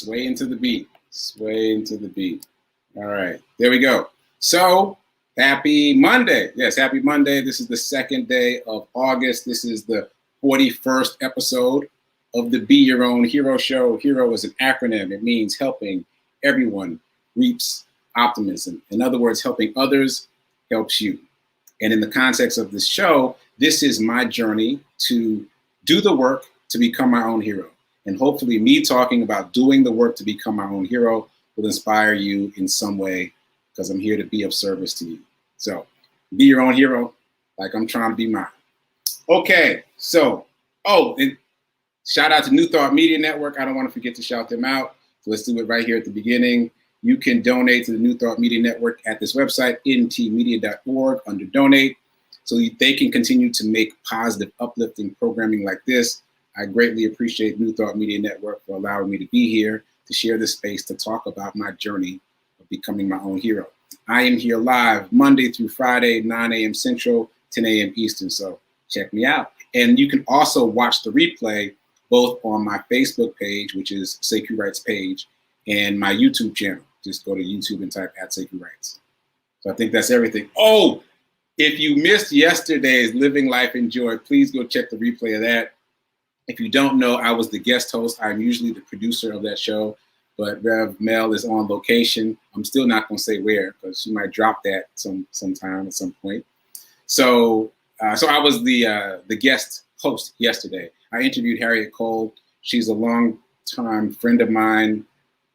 Sway into the beat. Sway into the beat. All right, there we go. So happy Monday. Yes, happy Monday. This is the second day of August. This is the 41st episode of the Be Your Own Hero Show. Hero is an acronym. It means helping everyone reaps optimism. In other words, helping others helps you. And in the context of this show, this is my journey to do the work to become my own hero. And hopefully me talking about doing the work to become my own hero will inspire you in some way, because I'm here to be of service to you. So be your own hero like I'm trying to be mine. Okay, so, and shout out to New Thought Media Network. I don't want to forget to shout them out. So let's do it right here at the beginning. You can donate to the New Thought Media Network at this website, ntmedia.org, under donate, so they can continue to make positive, uplifting programming like this. I greatly appreciate New Thought Media Network for allowing me to be here to share this space to talk about my journey of becoming my own hero. I am here live Monday through Friday, 9 a.m. Central, 10 a.m. Eastern, so check me out. And you can also watch the replay both on my Facebook page, which is Sekou Writes page, and my YouTube channel. Just go to YouTube and type @Sekou Writes. So I think that's everything. Oh, if you missed yesterday's Living Life in Joy, please go check the replay of that. If you don't know, I was the guest host. I'm usually the producer of that show, but Rev Mel is on location. I'm still not going to say where, because she might drop that sometime at some point. So I was the guest host yesterday. I interviewed Harriet Cole. She's a long-time friend of mine.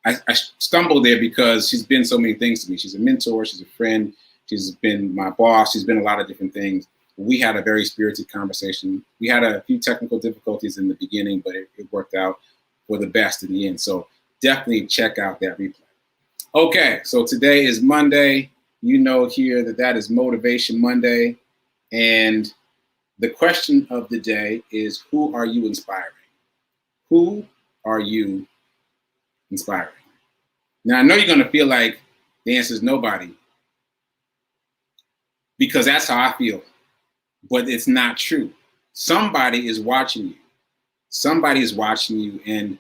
I stumbled there because she's been so many things to me. She's a mentor, she's a friend, she's been my boss, she's been a lot of different things. We had a very spirited conversation. We had a few technical difficulties in the beginning, but it worked out for the best in the end. So definitely check out that replay. Okay, so today is Monday. You know here that is Motivation Monday. And the question of the day is, who are you inspiring? Who are you inspiring? Now, I know you're going to feel like the answer is nobody, because that's how I feel. But it's not true. Somebody is watching you. Somebody is watching you and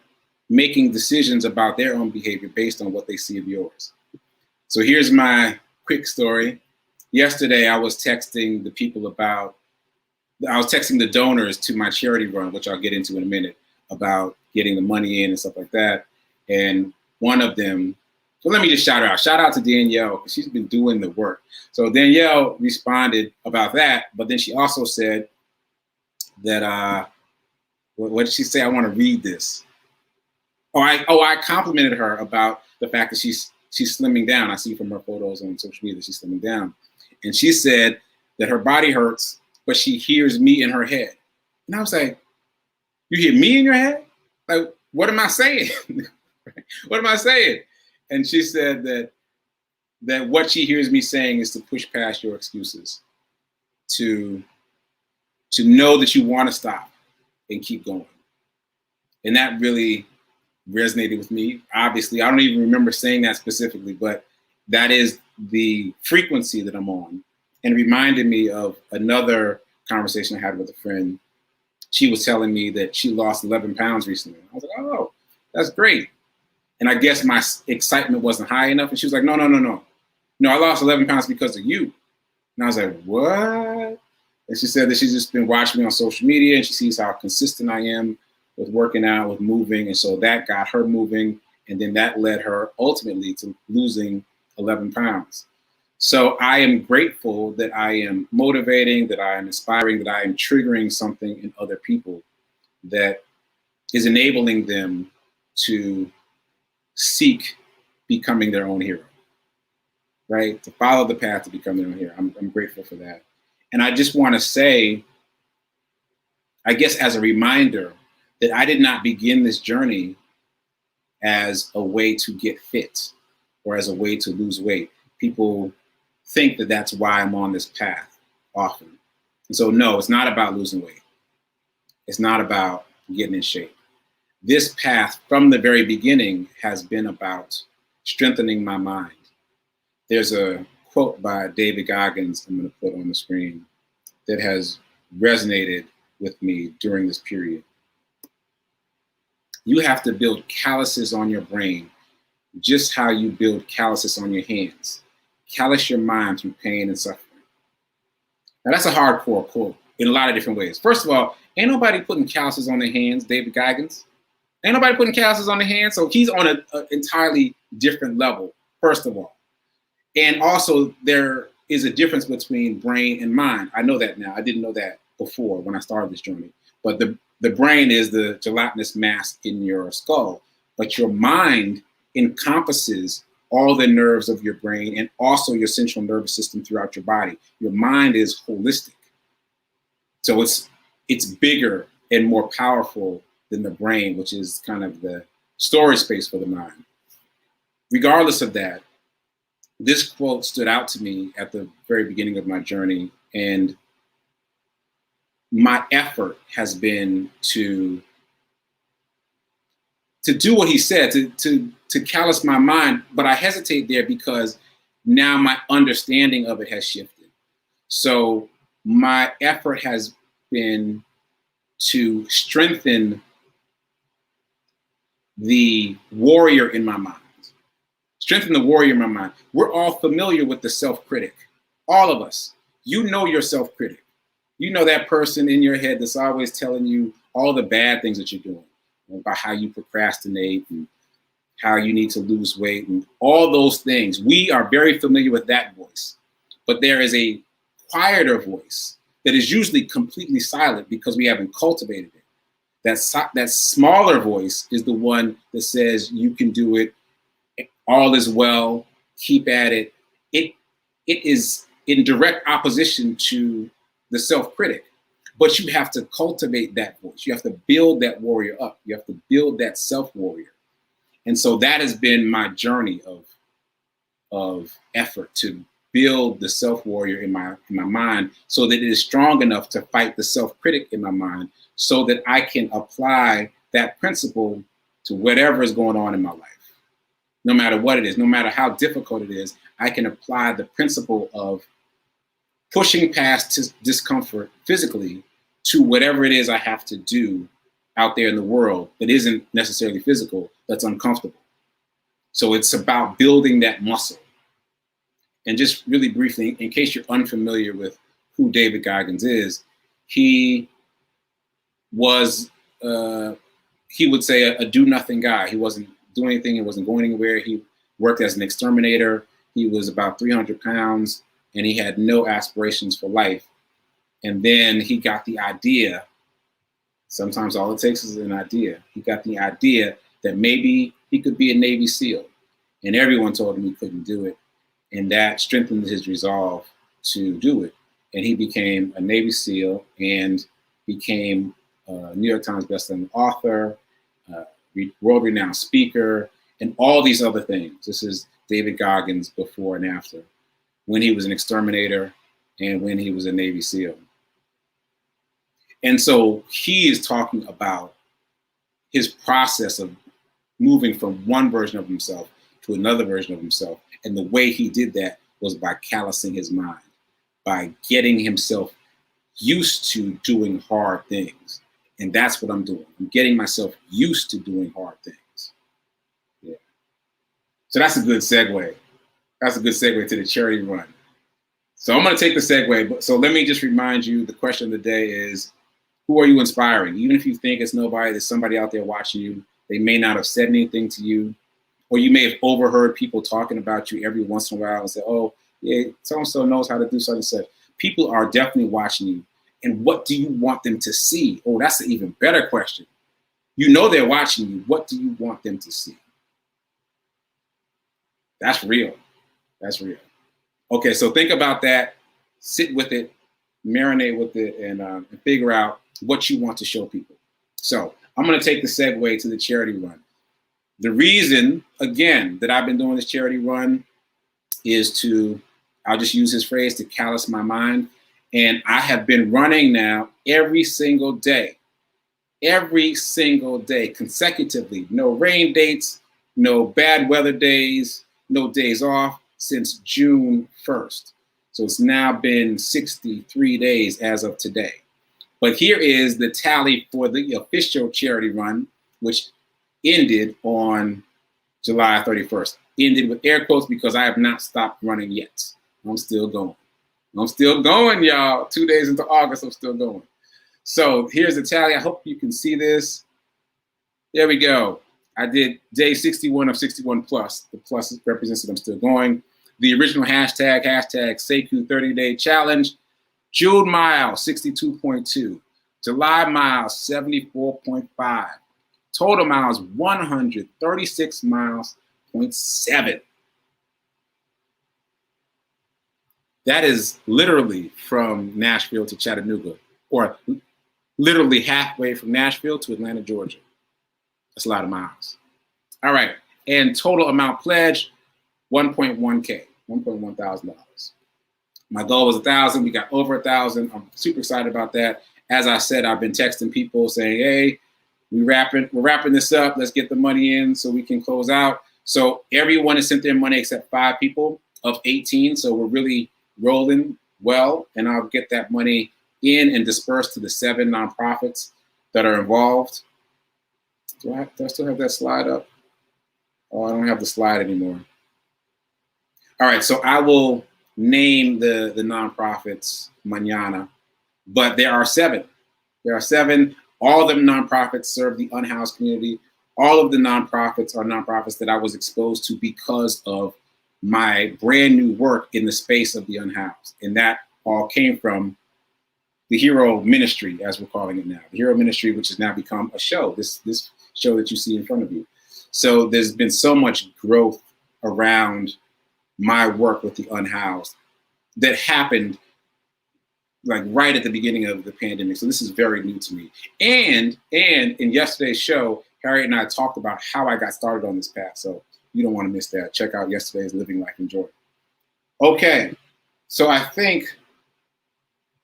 making decisions about their own behavior based on what they see of yours. So here's my quick story. Yesterday, I was texting the donors to my charity run, which I'll get into in a minute, about getting the money in and stuff like that. And one of them, so let me just shout her out. Shout out to Danielle, because she's been doing the work. So Danielle responded about that, but then she also said that, what did she say? I want to read this. I complimented her about the fact that she's slimming down. I see from her photos on social media that she's slimming down. And she said that her body hurts, but she hears me in her head. And I was like, you hear me in your head? Like, what am I saying? What am I saying? And she said that what she hears me saying is to push past your excuses, to know that you want to stop and keep going. And that really resonated with me. Obviously, I don't even remember saying that specifically, but that is the frequency that I'm on. And it reminded me of another conversation I had with a friend. She was telling me that she lost 11 pounds recently. I was like, oh, that's great. And I guess my excitement wasn't high enough. And she was like, no, I lost 11 pounds because of you. And I was like, what? And she said that she's just been watching me on social media, and she sees how consistent I am with working out, with moving. And so that got her moving. And then that led her ultimately to losing 11 pounds. So I am grateful that I am motivating, that I am inspiring, that I am triggering something in other people that is enabling them to seek becoming their own hero, right? To follow the path to become their own hero. I'm grateful for that. And I just want to say, I guess as a reminder, that I did not begin this journey as a way to get fit or as a way to lose weight. People think that that's why I'm on this path often. And so no, it's not about losing weight. It's not about getting in shape. This path from the very beginning has been about strengthening my mind. There's a quote by David Goggins I'm going to put on the screen that has resonated with me during this period. You have to build calluses on your brain, just how you build calluses on your hands. Callous your mind through pain and suffering. Now that's a hardcore quote in a lot of different ways. First of all, ain't nobody putting calluses on their hands, David Goggins. Ain't nobody putting calluses on their hands, so he's on an entirely different level, first of all. And also, there is a difference between brain and mind. I know that now. I didn't know that before when I started this journey. But the brain is the gelatinous mass in your skull. But your mind encompasses all the nerves of your brain and also your central nervous system throughout your body. Your mind is holistic. So it's bigger and more powerful than the brain, which is kind of the storage space for the mind. Regardless of that, this quote stood out to me at the very beginning of my journey, and my effort has been to do what he said, to callous my mind, but I hesitate there because now my understanding of it has shifted. So my effort has been to strengthen the warrior in my mind. Strengthen the warrior in my mind. We're all familiar with the self-critic. All of us. You know your self-critic. You know that person in your head that's always telling you all the bad things that you're doing, about how you procrastinate and how you need to lose weight and all those things. We are very familiar with that voice. But there is a quieter voice that is usually completely silent because we haven't cultivated it. That smaller voice is the one that says you can do it, all is well, keep at it. It is in direct opposition to the self-critic, but you have to cultivate that voice. You have to build that warrior up. You have to build that self-warrior. And so that has been my journey of effort to build the self-warrior in my mind so that it is strong enough to fight the self-critic in my mind so that I can apply that principle to whatever is going on in my life. No matter what it is, no matter how difficult it is, I can apply the principle of pushing past discomfort physically to whatever it is I have to do out there in the world that isn't necessarily physical, that's uncomfortable. So it's about building that muscle. And just really briefly, in case you're unfamiliar with who David Goggins is, he was, he would say, a do-nothing guy. He wasn't doing anything. He wasn't going anywhere. He worked as an exterminator. He was about 300 pounds, and he had no aspirations for life. And then he got the idea, sometimes all it takes is an idea. He got the idea that maybe he could be a Navy SEAL, and everyone told him he couldn't do it. And that strengthened his resolve to do it. And he became a Navy SEAL and became a New York Times bestselling author, world-renowned speaker, and all these other things. This is David Goggins before and after, when he was an exterminator and when he was a Navy SEAL. And so he is talking about his process of moving from one version of himself to another version of himself. And the way he did that was by callousing his mind, by getting himself used to doing hard things. And that's what I'm doing. I'm getting myself used to doing hard things. Yeah. So that's a good segue. That's a good segue to the charity run. So I'm going to take the segue. So let me just remind you, the question of the day is, who are you inspiring? Even if you think it's nobody, there's somebody out there watching you. They may not have said anything to you, or you may have overheard people talking about you every once in a while and say, oh, yeah, so-and-so knows how to do such and such. People are definitely watching you. And what do you want them to see? Oh, that's an even better question. You know they're watching you. What do you want them to see? That's real. That's real. Okay, so think about that. Sit with it, marinate with it, and figure out what you want to show people. So I'm going to take the segue to the charity run. The reason, again, that I've been doing this charity run is to, I'll just use his phrase, to callous my mind. And I have been running now every single day, consecutively. No rain dates, no bad weather days, no days off since June 1st. So it's now been 63 days as of today. But here is the tally for the official charity run, which ended on July 31st. Ended with air quotes because I have not stopped running yet. I'm still going. I'm still going, y'all. 2 days into August, I'm still going. So here's the tally. I hope you can see this. There we go. I did day 61 of 61 plus. The plus represents that I'm still going. The original hashtag Sekou 30-day challenge. June mile, 62.2. July miles, 74.5. Total miles, 136 miles, 0.7. That is literally from Nashville to Chattanooga, or literally halfway from Nashville to Atlanta, Georgia. That's a lot of miles. All right, and total amount pledged, 1.1K, $1.1 thousand. My goal was 1,000. We got over 1,000. I'm super excited about that. As I said, I've been texting people saying, "Hey, we're wrapping this up. Let's get the money in so we can close out." So everyone has sent their money except 5 people of 18. So we're really rolling well, and I'll get that money in and dispersed to the 7 nonprofits that are involved. Do I still have that slide up? Oh, I don't have the slide anymore. All right, so I will name the nonprofits mañana, but there are 7. There are 7. All of them nonprofits serve the unhoused community. All of the nonprofits are nonprofits that I was exposed to because of my brand new work in the space of the unhoused. And that all came from the Hero Ministry, as we're calling it now. The Hero Ministry, which has now become a show, this show that you see in front of you. So there's been so much growth around my work with the unhoused that happened like right at the beginning of the pandemic. So this is very new to me. And in yesterday's show, Harriet and I talked about how I got started on this path. So you don't want to miss that. Check out yesterday's Living Life in Joy. Okay, so I think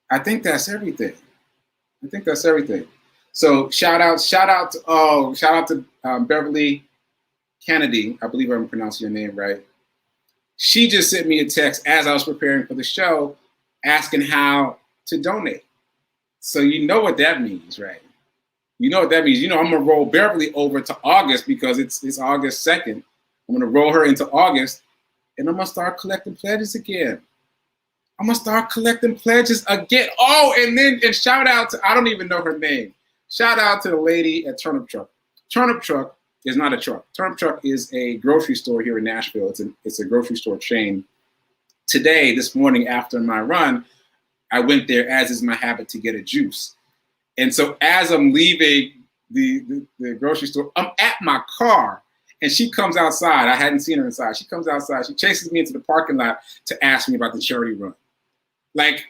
that's everything. I think that's everything. So shout out to Beverly Kennedy. I believe I'm pronouncing your name right. She just sent me a text as I was preparing for the show, asking how to donate. So you know what that means, right? You know what that means. You know I'm gonna roll Beverly over to August because it's August 2nd. I'm gonna roll her into August, and I'm gonna start collecting pledges again. Oh, and shout out to, I don't even know her name. Shout out to the lady at Turnip Truck. Turnip Truck is not a truck. Turnip Truck is a grocery store here in Nashville. It's a grocery store chain. Today, this morning after my run, I went there, as is my habit, to get a juice. And so as I'm leaving the grocery store, I'm at my car, and she comes outside. I hadn't seen her inside. She comes outside. She chases me into the parking lot to ask me about the charity run. Like,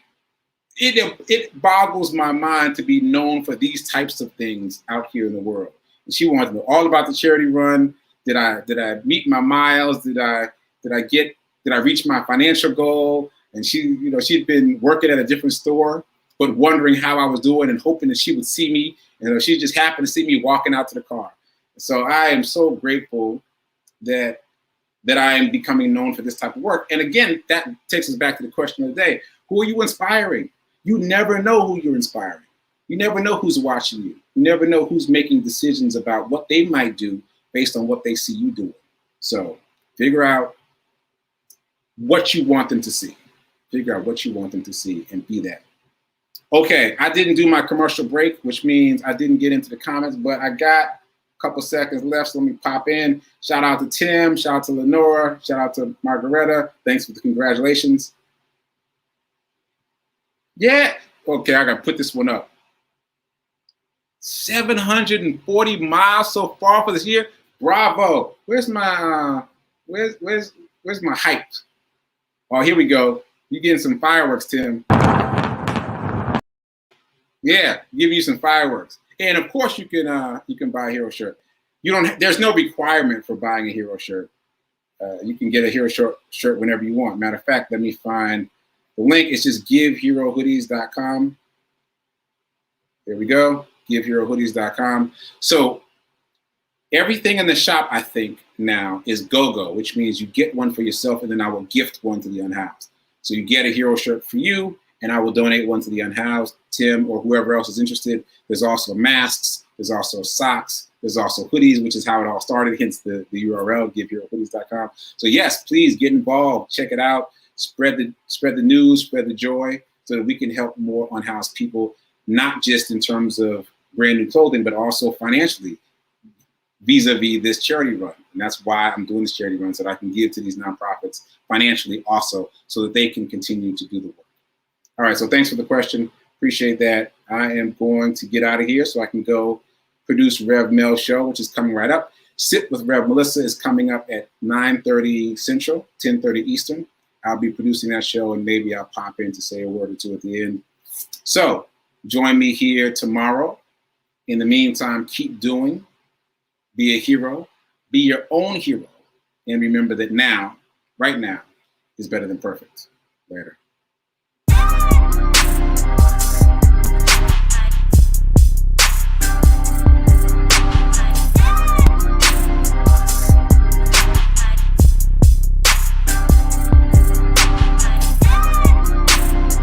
it boggles my mind to be known for these types of things out here in the world. And she wanted to know all about the charity run. Did I meet my miles? Did I reach my financial goal? And she'd been working at a different store, but wondering how I was doing and hoping that she would see me. And she just happened to see me walking out to the car. So I am so grateful that I am becoming known for this type of work. And again, that takes us back to the question of the day. Who are you inspiring? You never know who you're inspiring. You never know who's watching you. You never know who's making decisions about what they might do based on what they see you doing. So figure out what you want them to see. Figure out what you want them to see and be that. Okay, I didn't do my commercial break, which means I didn't get into the comments, but I got a couple seconds left, so let me pop in. Shout out to Tim, shout out to Lenora, shout out to Margaretta. Thanks for the congratulations. Yeah, okay, I gotta put this one up. 740 miles so far for this year. Bravo. Where's my hype? Oh, here we go. You getting some fireworks, Tim. Yeah, give you some fireworks. And of course you can buy a hero shirt. There's no requirement for buying a hero shirt. You can get a hero shirt whenever you want. Matter of fact, let me find the link. It's just giveherohoodies.com. There we go, giveherohoodies.com. So everything in the shop, I think now, is go-go, which means you get one for yourself and then I will gift one to the unhoused. So you get a hero shirt for you and I will donate one to the unhoused, Tim, or whoever else is interested. There's also masks, there's also socks, There's also hoodies, which is how it all started, hence the URL, giveherohoodies.com. So yes, please get involved, check it out, spread the news, spread the joy, so that we can help more unhoused people, not just in terms of brand new clothing, but also financially, vis-a-vis this charity run. And that's why I'm doing this charity run, so that I can give to these nonprofits financially also, so that they can continue to do the work. All right, so thanks for the question. Appreciate that. I am going to get out of here so I can go produce Rev Mel Show, which is coming right up. Sit with Rev Melissa is coming up at 9:30 Central, 10:30 Eastern. I'll be producing that show, and maybe I'll pop in to say a word or two at the end. So join me here tomorrow. In the meantime, keep doing. Be a hero. Be your own hero. And remember that now, right now, is better than perfect. Later.